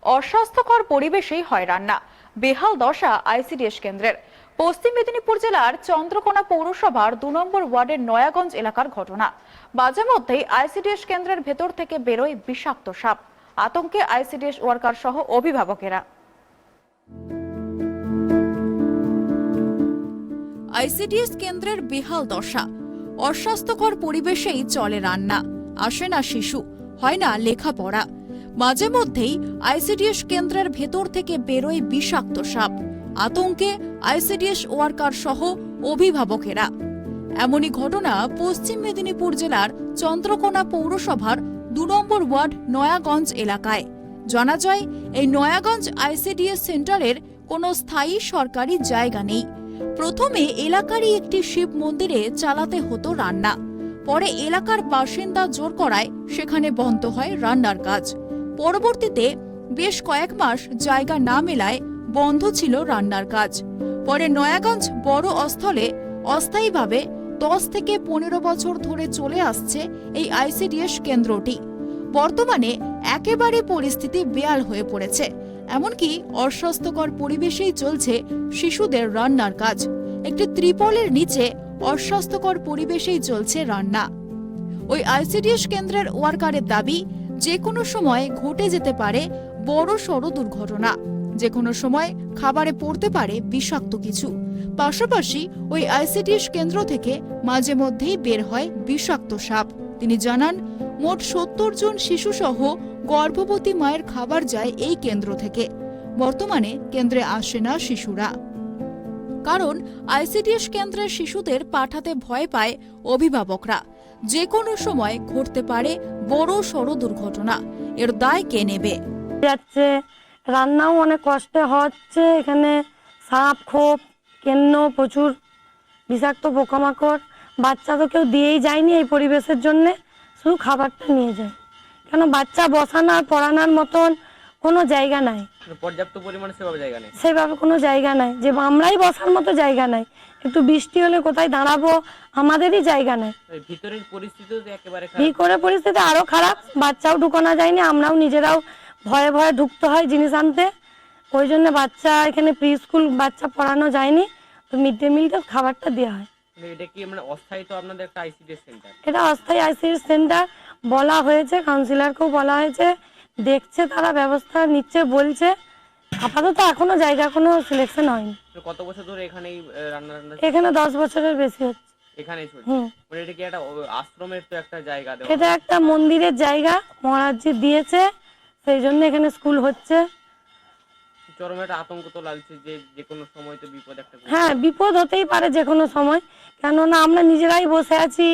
অস্বাস্থ্যকর পরিবেশেই হয় রান্না। বেহাল দশা আইসিডিএস কেন্দ্রের। পশ্চিম মেদিনীপুর জেলার চন্দ্রকোনা পৌরসভার 2 নম্বর ওয়ার্ডের নয়াগঞ্জ এলাকার ঘটনা। মাঝে মধ্যেই আইসিডিএস কেন্দ্রের ভেতর থেকে বেরোয় বিষাক্ত সাপ। আতঙ্কে আইসিডিএস ওয়ার্কার সহ অভিভাবকেরা। আইসিডিএস কেন্দ্রের বেহাল দশা। অস্বাস্থ্যকর পরিবেশেই চলে রান্না। আসে না শিশু, হয় না লেখাপড়া। মাঝে মধ্যেই আইসিডিএস কেন্দ্রের ভেতর থেকে বেরোয় বিষাক্ত সাপ। আতঙ্কে আইসিডিএস ওয়ার্কার সহ অভিভাবকেরা। এমনই ঘটনা পশ্চিম মেদিনীপুর জেলার চন্দ্রকোনা পৌরসভার 2 নম্বর ওয়ার্ড নয়াগঞ্জ এলাকায়। জানা যায়, এই নয়াগঞ্জ আইসিডিএস সেন্টারের কোনো স্থায়ী সরকারি জায়গা নেই। প্রথমে এলাকারই একটি শিব মন্দিরে চালাতে হতো রান্না। পরে এলাকার বাসিন্দা জোর করায় সেখানে বন্ধ হয় রান্নার কাজ। পরবর্তীতে বেশ কয়েক মাস জায়গা না মেলায় বন্ধ ছিল রান্নার কাজ। পরে নয়াগঞ্জ বড় অস্থলে অস্থায়ীভাবে 10 থেকে 15 বছর ধরে চলে আসছে এই আইসিডিএস কেন্দ্রটি। বর্তমানে একেবারে পরিস্থিতি বেহাল হয়ে পড়েছে। এমনকি অস্বাস্থ্যকর পরিবেশেই চলছে শিশুদের রান্নার কাজ। একটি ত্রিপলের নিচে অস্বাস্থ্যকর পরিবেশেই চলছে রান্না। ওই আইসিডিএস কেন্দ্রের ওয়ার্কারের দাবি, যে কোনো সময় ঘটে যেতে পারে বড় সড় দুর্ঘটনা। যে কোনো সময় খাবারে পড়তে পারে বিষাক্ত কিছু। পাশাপাশি ওই আইসিডিএস কেন্দ্র থেকে মাঝে মধ্যেই বের হয় বিষাক্ত সাপ। তিনি জানান, মোট 70 জন শিশু সহ গর্ভবতী মায়ের খাবার যায় এই কেন্দ্র থেকে। বর্তমানে কেন্দ্রে আসে না শিশুরা, কারণ আইসিডিএস কেন্দ্রের শিশুদের পাঠাতে ভয় পায় অভিভাবকরা। যে কোনো সময় ঘটতে পারে বড় সড় দুর্ঘটনা। এর দায় কে নেবে? যাচ্ছে রান্নাও অনেক কষ্টে হচ্ছে। এখানে সাপ খোপ কেন্ন প্রচুর বিষাক্ত পোকামাকড়। বাচ্চা তো কেউ দিয়েই যায়নি এই পরিবেশের জন্যে, শুধু খাবারটা নিয়ে যায়। কেন বাচ্চা বসানোর পড়ানোর মতন কোনো জায়গা নাই, পর্যাপ্ত পরিমাণে সেভাবে কোনো জায়গা নাই, যে আমরাই বসার মতো জায়গা নাই। একটু বৃষ্টি হলে কোথায় দাঁড়াবো, আমাদেরই জায়গা নাই। ভিতরের পরিস্থিতি একেবারে পরিস্থিতি আরো খারাপ। বাচ্চাও ঢুকানো যায়নি, আমরাও নিজেরাও ভয়ে ভয়ে ঢুকতে হয় জিনিস আনতে। ওই জন্য বাচ্চা এখানে প্রি স্কুল বাচ্চা পড়ানো যায়নি, তো মিড ডে মিলটা খাবারটা দেওয়া হয়। এটা কি মানে অস্থায়ী? তো আপনাদের একটা আইসিডিএস সেন্টার, এটা অস্থায়ী আইসিডিএস সেন্টার বলা হয়েছে, কাউন্সিলরকেও বলা হয়েছে, দেখছে, তারা ব্যবস্থা নিচ্ছে বলছে। আপাতত এখনো জায়গা কোনো সিলেকশন হয়নি। কত বছর ধরে এখানেই রান্না? এখানে 10 বছরের বেশি হচ্ছে। এখানেই চলছে। মানে এটা কি একটা আশ্রমের তো একটা জায়গা দেওয়া? এটা একটা মন্দিরের জায়গা, মহারাজজি দিয়েছে, সেই জন্য এখানে স্কুল হচ্ছে। চরম একটা আতঙ্ক তো লাগছে যে যে কোনো সময় তো বিপদ একটা। হ্যাঁ, বিপদ হতেই পারে যে কোনো সময়। কেননা আমরা নিজেরাই বসে আছি,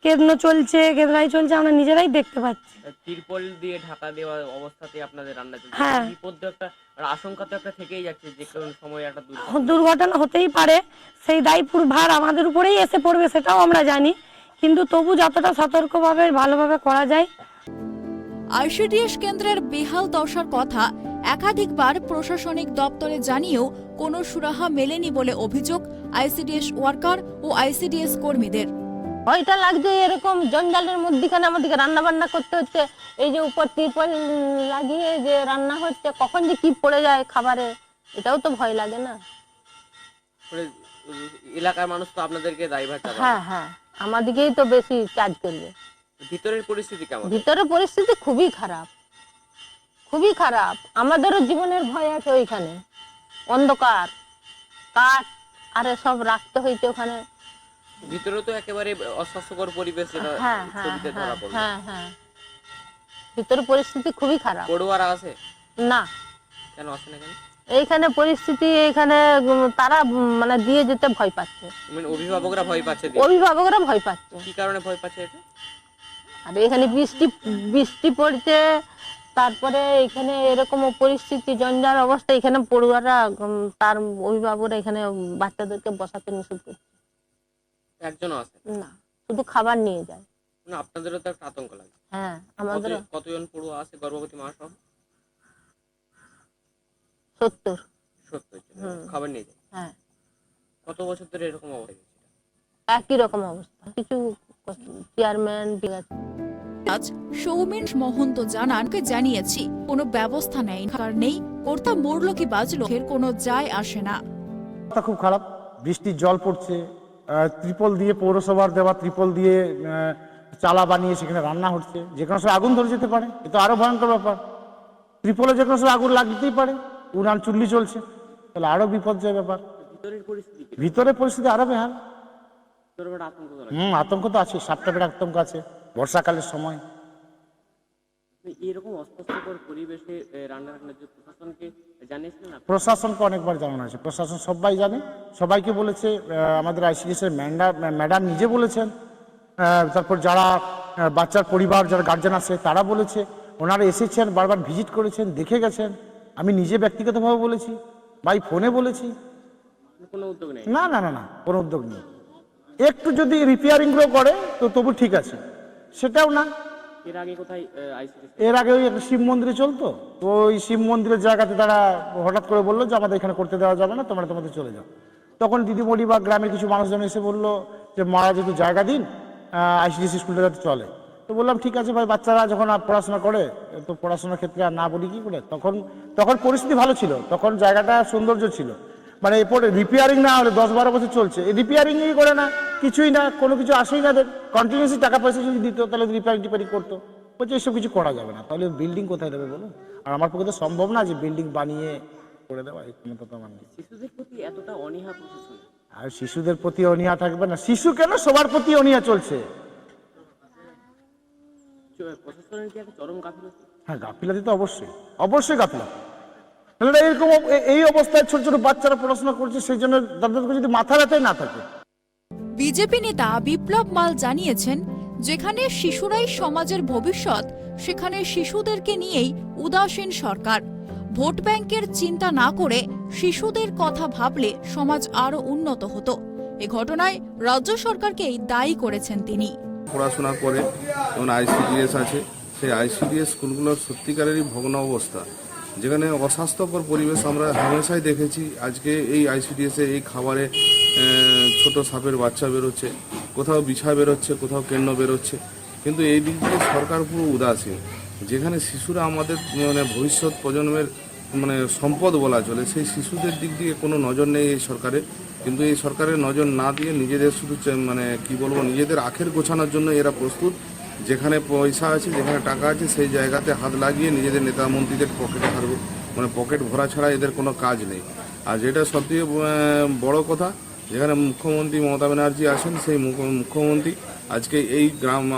কেন্দ্র চলছে, কেন্দ্রাই চলছে, আমরা নিজেরাই দেখতে পাচ্ছি। তিরপল দিয়ে ঢাকা দেওয়া অবস্থাতেই আপনাদের রান্না চলছে। হ্যাঁ, বিপদ তো একটা আশঙ্কা তো একটা থেকেই যাচ্ছে, যে কোনো সময় একটা দুর্ঘটনা হতেই পারে। সেই দায়পুর ভার আমাদের উপরেই এসে পড়বে, সেটাও আমরা জানি, কিন্তু তবু যতটা সতর্কভাবে ভালোভাবে করা যায়। আইসিডিএস কেন্দ্রের বেহাল দশার কথা একাধিকবার প্রশাসনিক দপ্তরে জানিয়েও কোনো সুরাহা মেলেনি বলে অভিযোগ আইসিডিএস ওয়ার্কার ও আইসিডিএস কর্মীদের। ভয়টা লাগছে, এরকম জঞ্জালের মধ্যখানে আমাদেরকে রান্না বান্না করতে হচ্ছে। এই যে উপর ত্রিপল লাগিয়ে যে রান্না হচ্ছে, কখন যে কি পড়ে যায় খাবারে, এটাও তো ভয় লাগে না? এলাকার মানুষ তো আপনাদেরকে দায়ভার চাপাবে। হ্যাঁ হ্যাঁ, আমাদেরকেই তো বেশি চার্জ করবে। ভিতরের পরিস্থিতি কেমন? ভিতরের পরিস্থিতি খুবই খারাপ, খুবই খারাপ। আমাদেরও জীবনের ভয় আছে ওইখানে। অন্ধকার, কাঠ আরে সব রাখতে হয়েছে ওখানে। ভিতরে তো একেবারে অস্বাস্থ্যকর পরিবেশ। হ্যাঁ হ্যাঁ হ্যাঁ হ্যাঁ, ভিতরের পরিস্থিতি খুবই খারাপ। পড়ুয়ারা আছে না? কেন আসে না? কেন এইখানে পরিস্থিতি, এখানে তারা মানে দিয়ে যেতে ভয় পাচ্ছে। মানে অভিভাবকরা ভয় পাচ্ছে? অভিভাবকরা ভয় পাচ্ছে। কি কারণে ভয় পাচ্ছে এটা? আর এখানে বৃষ্টি পড়ছে, তারপরে এখানে এরকম পরিস্থিতি, জঞ্জাল অবস্থা। এখানে পড়ুয়ারা, তার অভিভাবকরা এখানে বাচ্চাদেরকে বসাতে নিষেধ করছে। একজনও আছে না, শুধু খাবার নিয়ে যায়। না, আপনাদেরও তো একটা আতঙ্ক লাগে। হ্যাঁ, আমাদের। কতজন পড়ুয়া আছে গর্ভবতী মা সহ? 70। খাবার নিয়ে যায়? হ্যাঁ। কত বছর ধরে এরকম অবস্থা? একই রকম অবস্থা। কিছু চেয়ারম্যান ঠিক আছে। আজ সৌমেন মহন্ত জানিয়েছি কোনো ব্যবস্থা নেই, নেই কর্তা মরলো কি বাজলো এর কোনো যায় আসে না। খুব খারাপ, বৃষ্টির জল পড়ছে, ত্রিপল দিয়ে পৌরসভার দেওয়া ত্রিপল দিয়ে চালা বানিয়ে সেখানে রান্না হচ্ছে, যে কোনো সময় আগুন ধরে যেতে পারে, এ তো আরো ভয়ঙ্কর ব্যাপার। ত্রিপলে যে কোনো সময় আগুন লাগতেই পারে, উনান চুল্লি চলছে, তাহলে আরো বিপর্যয় ব্যাপার। ভিতরের পরিস্থিতি আরো বেহাল। আতঙ্ক তো আছে, সাপটাপের আতঙ্ক আছে বর্ষাকালের সময়। এরকম অস্বাস্থ্যকর পরিবেশে রান্না প্রশাসনকে জানিয়েছিলেন? প্রশাসনকে অনেকবার জানানো হয়েছে, প্রশাসন সবাই জানে, সবাইকে বলেছে। আমাদের আইসিডিএস এর ম্যাডাম নিজে বলেছেন, তারপর যারা বাচ্চার পরিবার যারা গার্জেন আছে তারা বলেছে, ওনারা এসেছেন, বারবার ভিজিট করেছেন, দেখে গেছেন। আমি নিজে ব্যক্তিগতভাবে বলেছি, ভাই ফোনে বলেছি। কোনো উদ্যোগ নেই? না না না না, কোনো উদ্যোগ নেই। একটু যদি রিপেয়ারিং গুলো করে তো তবু ঠিক আছে, সেটাও না। এর আগে কোথায় আইসিডিএস? এর আগে ওই একটা শিব মন্দিরে চলতো, তো ওই শিব মন্দিরের জায়গাতে তারা হঠাৎ করে বললো যে আমাদের এখানে করতে দেওয়া যাবে না, তোমরা তোমাদের চলে যাও। তখন দিদিমণি বা গ্রামের কিছু মানুষজন এসে বললো যে মহারাজ একটু জায়গা দিন, আইসিডিএস স্কুলটা যাতে চলে। তো বললাম ঠিক আছে ভাই, বাচ্চারা যখন পড়াশোনা করে তো পড়াশোনার ক্ষেত্রে আর না বলি কি করে। তখন পরিস্থিতি ভালো ছিল, তখন জায়গাটা সৌন্দর্য ছিল। মানে এরপরে রিপেয়ারিং না হলে 10-12 বছর চলছে, এই রিপেয়ারিংই করে না, কিছুই না, কোনো কিছু আসেই না। কন্টিনিউসলি টাকা পয়সা যদি দিত তাহলে রিপেয়ারিং করতো। বলছে এসব কিছু করা যাবে না, তাহলে বিল্ডিং কোথায় দেবে বলুন? আর আমার পক্ষে তো সম্ভব না যে বিল্ডিং বানিয়ে করে দেওয়া, এই ক্ষমতা তো আমার নেই। শিশুদের প্রতি এতটা অনীহা প্রশাসন? আর শিশুদের প্রতি অনীহা থাকবে না? শিশু কেন, সবার প্রতি অনীহা চলছে। প্রশাসনের কি একটা চরম গাফিলতি? হ্যাঁ, গাফিলতি তো অবশ্যই গাফিলতি। তাহলে এরকম এই অবস্থায় ছোট ছোট বাচ্চারা পড়াশোনা করছে, সেই জন্য তাদেরকে যদি মাথা ব্যথাই না থাকে। বিজেপি নেতা বিপ্লব মাল জানিয়েছেন, যেখানে শিশুরাই সমাজের ভবিষ্যৎ সেখানে শিশুদেরকে নিয়েই উদাসীন সরকার। ভোট ব্যাংকের চিন্তা না করে শিশুদের কথা ভাবলে সমাজ আরো উন্নত হতো। এ ঘটনায় রাজ্য সরকারকেই দায়ী করেছেন তিনি। পড়াশোনা করে যেমন আইসিডিএস আছে, সেই আইসিডিএস স্কুলগুলোর সত্যিকারেরই ভগ্ন অবস্থা, যেখানে অস্বাস্থ্যকর পরিবেশ আমরা হামেশাই দেখেছি। আজকে এই আইসিডিএসে এই খাবারে ছোট সাপের বাচ্চা বেরোচ্ছে, কোথাও বিছা বেরোচ্ছে, কোথাও কেন্ন বেরোচ্ছে, কিন্তু এই দিক থেকে সরকার পুরো উদাসীন। যেখানে শিশুরা আমাদের ভবিষ্যৎ প্রজন্মের সম্পদ বলা চলে, সেই শিশুদের দিক দিয়ে কোনো নজর নেই এই সরকারের। কিন্তু এই সরকারের নজর না দিয়ে নিজেদের শুধু নিজেদের আখের গোছানোর জন্য এরা প্রস্তুত। যেখানে পয়সা আছে, যেখানে টাকা আছে, সেই জায়গাতে হাত লাগিয়ে নিজেদের নেতা মন্ত্রীদের পকেটে পকেট ভরা ছাড়া এদের কোনো কাজ নেই। আর যেটা সবথেকে বড় কথা, যেখানে মুখ্যমন্ত্রী মমতা ব্যানার্জি আছেন, সেই মুখ্যমন্ত্রী আজকে এই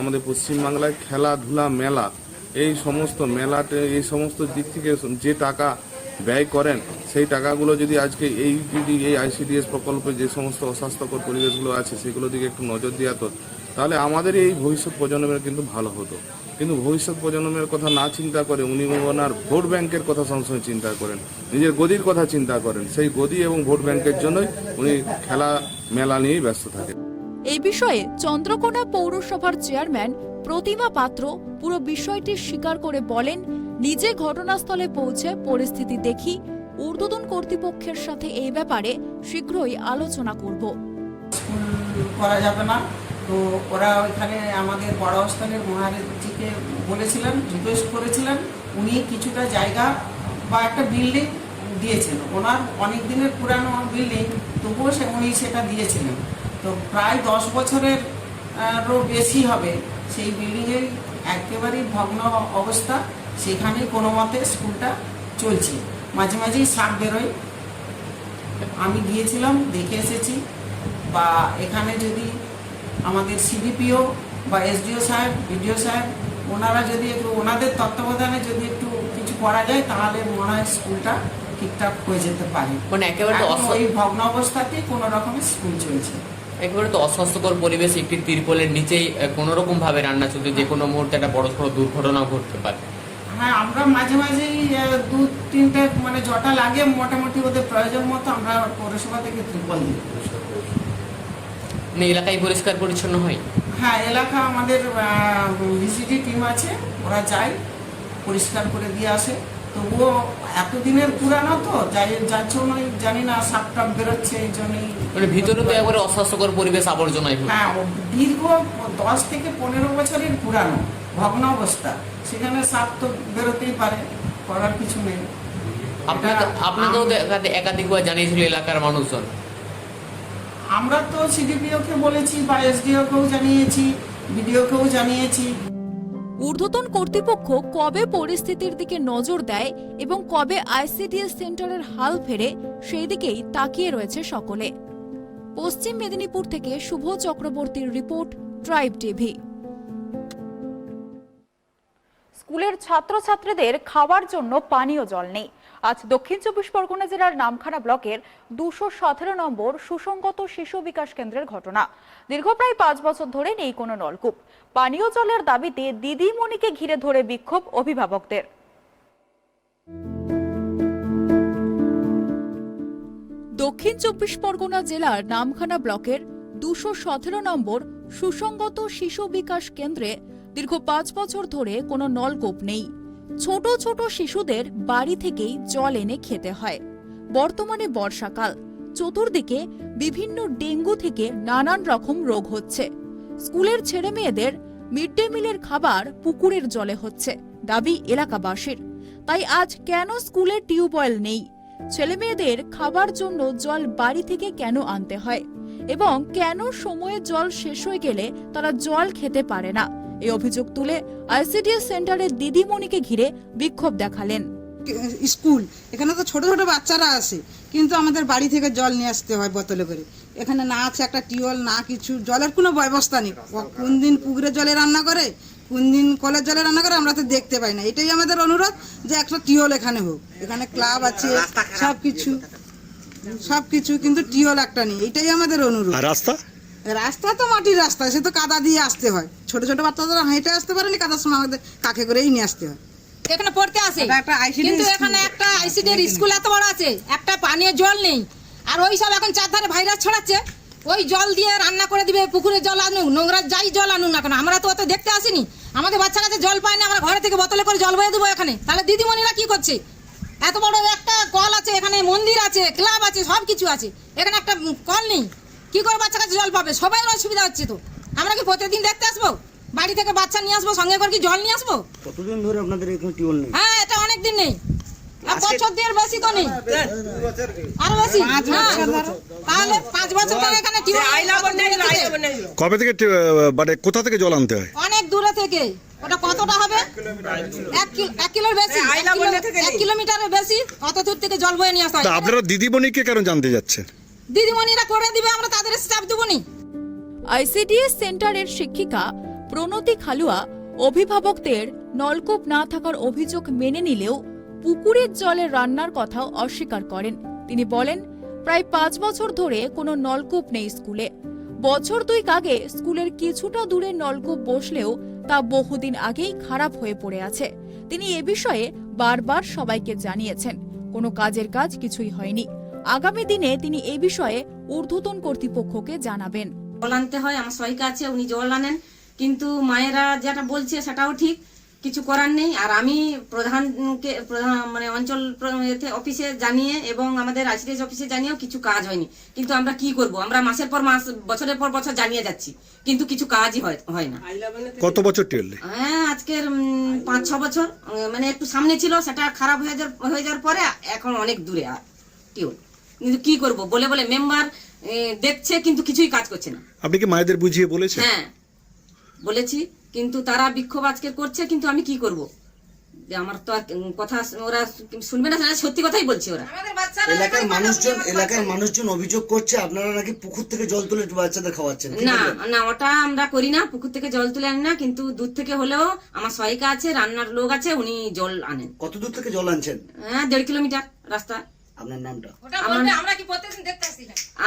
আমাদের পশ্চিমবাংলায় খেলাধুলা মেলা, এই সমস্ত মেলাতে এই সমস্ত দিক থেকে যে টাকা ব্যয় করেন, সেই টাকাগুলো যদি আজকে এই আইসিডিএস প্রকল্পে যে সমস্ত অস্বাস্থ্যকর পরিবেশগুলো আছে সেগুলোর দিকে একটু নজর দেওয়া তো, তাহলে আমাদের এই ভবিষ্যৎ প্রজন্মের কিন্তু ভালো হতো। কিন্তু ভবিষ্যৎ প্রজন্মের কথা না চিন্তা করে উনি ওনার ভোট ব্যাংকের কথা সবসময় চিন্তা করেন, নিজের গদির কথা চিন্তা করেন। সেই গদি এবং ভোট ব্যাংকের জন্যই উনি খেলা মেলা নিয়েই ব্যস্ত থাকেন। এই বিষয়ে চন্দ্রকোনা পৌরসভার চেয়ারম্যান প্রতিমা পাত্র পুরো বিষয়টি স্বীকার করে বলেন, নিজে ঘটনাস্থলে পৌঁছে পরিস্থিতি দেখি, ঊর্ধ্বতন কর্তৃপক্ষের সাথে এই ব্যাপারে শীঘ্রই আলোচনা করব। করা যাবে না, তো ওরা ওইখানে আমাদের বড় স্থানের মহারাজজিকে বলেছিলেন, রিকোয়েস্ট করেছিলেন, উনি কিছুটা জায়গা বা একটা বিল্ডিং দিয়েছেন। ওনার অনেক দিনের পুরানো বিল্ডিং, তবুও উনি সেটা দিয়েছিলেন। তো প্রায় 10 বছরেরও বেশি হবে সেই বিল্ডিংয়ের একেবারেই ভগ্ন অবস্থা। সেখানে কোনো মতে স্কুলটা চলছে, মাঝে মাঝেই সাপ বেরোয়। আমি গিয়েছিলাম, দেখে এসেছি। বা এখানে যদি আমাদের সিডিপিও বা এসডিও সাহেব, বিডিও সাহেব, ওনারা যদি একটু ওনাদের তত্ত্বাবধানে যদি একটু কিছু করা যায়, তাহলে মনে হয় স্কুলটা ঠিকঠাক হয়ে যেতে পারে। মানে একেবারে ওই ভগ্ন অবস্থাতেই কোনো রকমের স্কুল চলছে। একেবারে তো অস্বাস্থ্যকর পরিবেশ, একটি তিরপলের নিচেই কোনো রকম ভাবে রান্না চলছে, যে কোনো মুহূর্তে একটা বড় দুর্ঘটনা ঘটতে পারে। হ্যাঁ, আমরা মাঝে মাঝেই 2-3টে জটা লাগে, মোটামুটি ওদের প্রয়োজন মতো আমরা পৌরসভা থেকে ত্রিপল দিই। এলাকায় পরিষ্কার পরিচ্ছন্ন হয়? হ্যাঁ, এলাকা আমাদের ভিসিটি টিম আছে, ওরা যায় পরিষ্কার করে দিয়ে আসে। তবুও এতদিনের পুরানো তো, যার জন্য জানি না সাপ টাপ বেরোচ্ছে, এই জন্যই। ভিতরে তো একবারে অস্বাস্থ্যকর পরিবেশ, আবর্জনায়। হ্যাঁ, দীর্ঘ 10 থেকে 15 বছরের পুরানো। ভগ্ন অবস্থা, সেখানে সাপ তো বেরোতেই পারে, করার কিছু নেই। আপনাকেও তো একাধিকবার জানিয়েছিল এলাকার মানুষজন। আমরা তো সিডিপিওকে বলেছি বা এসডিওকেও জানিয়েছি, বিডিওকেও জানিয়েছি। ঊর্ধ্বতন কর্তৃপক্ষ কবে পরিস্থিতির দিকে নজর দেয় এবং কবে আইসিডিএস সেন্টারের হাল ফেরে সেই দিকেই তাকিয়ে রয়েছে সকলে। পশ্চিম মেদিনীপুর থেকে শুভ চক্রবর্তীর রিপোর্ট, ট্রাইব টিভি। স্কুলের ছাত্রছাত্রীদের খাওয়ার জন্য পানীয় জল নেই। আজ দক্ষিণ 24 পরগনা জেলার নামখানা ব্লকের 217 নম্বর সুসংগত শিশু বিকাশ কেন্দ্রের ঘটনা। দীর্ঘ প্রায় 5 বছর ধরে নেই কোনো নলকূপ। পানীয় জলের দাবিতে দিদিমণিকে ঘিরে ধরে বিক্ষোভ অভিভাবকদের। দক্ষিণ 24 পরগনা জেলার নামখানা ব্লকের 217 নম্বর সুসংগত শিশু বিকাশ কেন্দ্রে দীর্ঘ 5 বছর ধরে কোনো নলকূপ নেই। ছোট ছোট শিশুদের বাড়ি থেকেই জল এনে খেতে হয়। বর্তমানে বর্ষাকাল, চতুর্দিকে বিভিন্ন ডেঙ্গু থেকে নানান রকম রোগ হচ্ছে। স্কুলের ছেলে মেয়েদের মিড ডে মিলের খাবার পুকুরের জলে হচ্ছে, দাবি এলাকাবাসীর। তাই আজ কেন স্কুলে টিউবওয়েল নেই, ছেলে মেয়েদের খাবার জন্য জল বাড়ি থেকে কেন আনতে হয় এবং কেন সময়ে জল শেষ হয়ে গেলে তারা জল খেতে পারে না, এই অভিযোগ তুলে আইসিডিএস সেন্টারের দিদিমণিকে ঘিরে বিক্ষোভ দেখালেন। স্কুল এখানে তো ছোট ছোট বাচ্চারা আসে, কিন্তু আমাদের বাড়ি থেকে জল নিয়ে আসতে হয় বোতলে করে। এখানে না আছে একটা টিউবওয়েল, না কিছু, জলের কোনো ব্যবস্থা নেই। কোন দিন পুকুরে জলে রান্না করে, কোন দিন কলের জলে রান্না করে, আমরা তো দেখতে পাই না। এটাই আমাদের অনুরোধ যে একটা টিউবওয়েল এখানে হোক। এখানে ক্লাব আছে, সবকিছু, কিন্তু টিউবওয়েল একটা নেই। এটাই আমাদের অনুরোধ। রাস্তা তো মাটির রাস্তা, সে তো কাদা দিয়ে আসতে হয়। ছোট ছোট বাচ্চারা হেঁটে আসতে পারেনি, কাদার সময় আমাদের কাকে করেই নিয়ে আসতে হয়। এখানে পড়তে আসে, কিন্তু এখানে একটা আইসিডির স্কুল এত বড় আছে, একটা পানীয় জল নেই। আর ওই সব এখন চারধারে ভাইরাস ছড়াচ্ছে, ওই জল দিয়ে রান্না করে দিবে। পুকুরে জল আনুক, নোংরা যাই জল আনুক না কেন, আমরা তো অত দেখতে আসিনি। আমাদের বাচ্চা কাছে জল পায় না, আমরা ঘরে থেকে বোতলে করে জল বয়ে দেবো এখানে। তাহলে দিদিমণিরা কি করছে? এত বড় একটা কল আছে, এখানে মন্দির আছে, ক্লাব আছে, সব কিছু আছে, এখানে একটা কল নেই। কি করে বাচ্চা কাছে জল পাবে? সবাই অসুবিধা হচ্ছে। তো আমরা কি প্রতিদিন দেখতে আসবো? বাড়ি থেকে বাচ্চা নিয়ে আসবো, সঙ্গে করে কি জল নিয়ে আসবো? কতদিন ধরে আপনাদের এখানে টিউবওয়েল নেই? হ্যাঁ, এটা অনেক দিন নেই, বছর দেড় বেশি তো নেই, আরো বেশি। তাহলে 5 বছর ধরে এখানে কবে থেকে মানে কোথা থেকে জল আনতে হয়? অনেক দূরে থেকে। ওটা কতটা হবে? 1 কিলোর বেশি, 1 কিলোমিটারের বেশি। অত দূর থেকে জল বয়ে নিয়ে আসতে হয়। আপনারা দিদিমণিকে কেন জানতে যাচ্ছেন? দিদিমণিরা করে দিবে, আমরা তাদের চাপ দেবো নি। আইসিডিএস সেন্টারের শিক্ষিকা প্রণতি খালুয়া অভিভাবকদের নলকূপ না থাকার অভিযোগ মেনে নিলেও পুকুরের জলে রান্নার কথাও অস্বীকার করেন। তিনি বলেন, প্রায় 5 বছর ধরে কোনো নলকূপ নেই স্কুলে। বছর 2 আগে স্কুলের কিছুটা দূরে নলকূপ বসলেও তা বহুদিন আগেই খারাপ হয়ে পড়ে আছে। তিনি এ বিষয়ে বারবার সবাইকে জানিয়েছেন, কোনো কাজের কাজ কিছুই হয়নি। আগামী দিনে তিনি এই বিষয়ে ঊর্ধ্বতন কর্তৃপক্ষকে জানাবেন। জল আনতে হয়, আমার সহায়িকা আছে, উনি জল আনেন, কিন্তু মায়েরা যেটা বলছে সেটাও ঠিক, কিছু করার নেই। আর আমি প্রধান মানে অঞ্চল অফিসে জানিয়ে এবং আমাদের আইসিডিএস অফিসে জানিয়েও কিছু কাজ হয়নি। কিন্তু আমরা কি করব? আমরা মাসের পর মাস, বছরের পর বছর জানিয়ে যাচ্ছি, কিন্তু কিছু কাজই হয় না। কত বছর টিউবওয়েল? হ্যাঁ, আজকের 5-6 বছর। মানে একটু সামনে ছিল, সেটা খারাপ হয়ে যাওয়ার পরে এখন অনেক দূরে টিউবওয়েল। কিন্তু কি করব? বলে বলে মেম্বার দেখছে, কিন্তু কিছুই কাজ করছে না। আপনি কি মায়েদের বুঝিয়ে বলেছেন? হ্যাঁ, বলেছি, কিন্তু তারা বিক্ষোভ আজকে করছে। কিন্তু আমি কি করব? যে আমার তো কথা ওরা শুনবে না, সত্যি কথাই বলছি। ওরা এলাকার মানুষজন অভিযোগ করছে আপনারা নাকি পুকুর থেকে জল তুলে বাচ্চাদের খাওয়াচ্ছেন। না, ওটা আমরা করি না, পুকুর থেকে জল তুলে আনি না। কিন্তু দূর থেকে হলেও আমার সহায়িকা আছে, রান্নার লোক আছে, উনি জল আনেন। কত দূর থেকে জল আনছেন? হ্যাঁ, 1.5 কিলোমিটার রাস্তা। আপনার নামটা?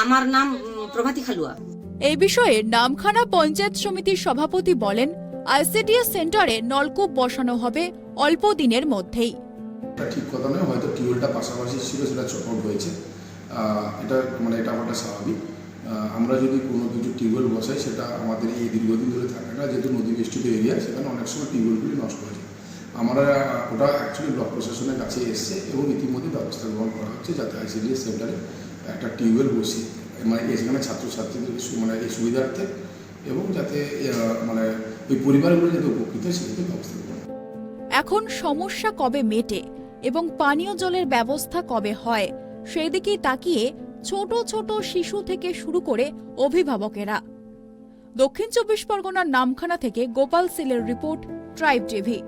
আমার নাম প্রভাতী খালুয়া। এই বিষয়ে নামখানা পঞ্চায়েত সমিতির সভাপতি বলেন, আইসিডিএস সেন্টারে নলকূপ বসানো হবে অল্প দিনের মধ্যেই। ঠিক কথা নয়, হয়তো টিউবওয়েলটা পাশাপাশি ছিল, সেটা চটপট হয়েছে। এটা হওয়াটা স্বাভাবিক। আমরা যদি কোনো কিছু টিউবওয়েল বসাই, সেটা আমাদের এই দীর্ঘদিন ধরে থাকে না, যেহেতু নদী বেষ্টিত এরিয়া, সেখানে অনেক সময় টিউবওয়েলগুলি নষ্ট হয়ে যায়। আমরা ওটা অ্যাকচুয়ালি ব্লক প্রশাসনের কাছে এসছে এবং ইতিমধ্যে ব্যবস্থা গ্রহণ করা হচ্ছে, যাতে আইসিডিএস সেন্টারে একটা টিউবওয়েল বসিয়ে মানে সেখানে ছাত্রছাত্রীদের এই সুবিধার্থে এবং যাতে ওই পরিবারগুলো যাতে উপকৃত হয় সেটাকে ব্যবস্থা করবো। এখন সমস্যা কবে মেটে এবং পানীয় জলের ব্যবস্থা কবে হয় সেই দিকেই তাকিয়ে ছোট ছোট শিশু থেকে শুরু করে অভিভাবকেরা। দক্ষিণ 24 পরগনার নামখানা থেকে গোপাল সিলের রিপোর্ট, ট্রাইব টিভি।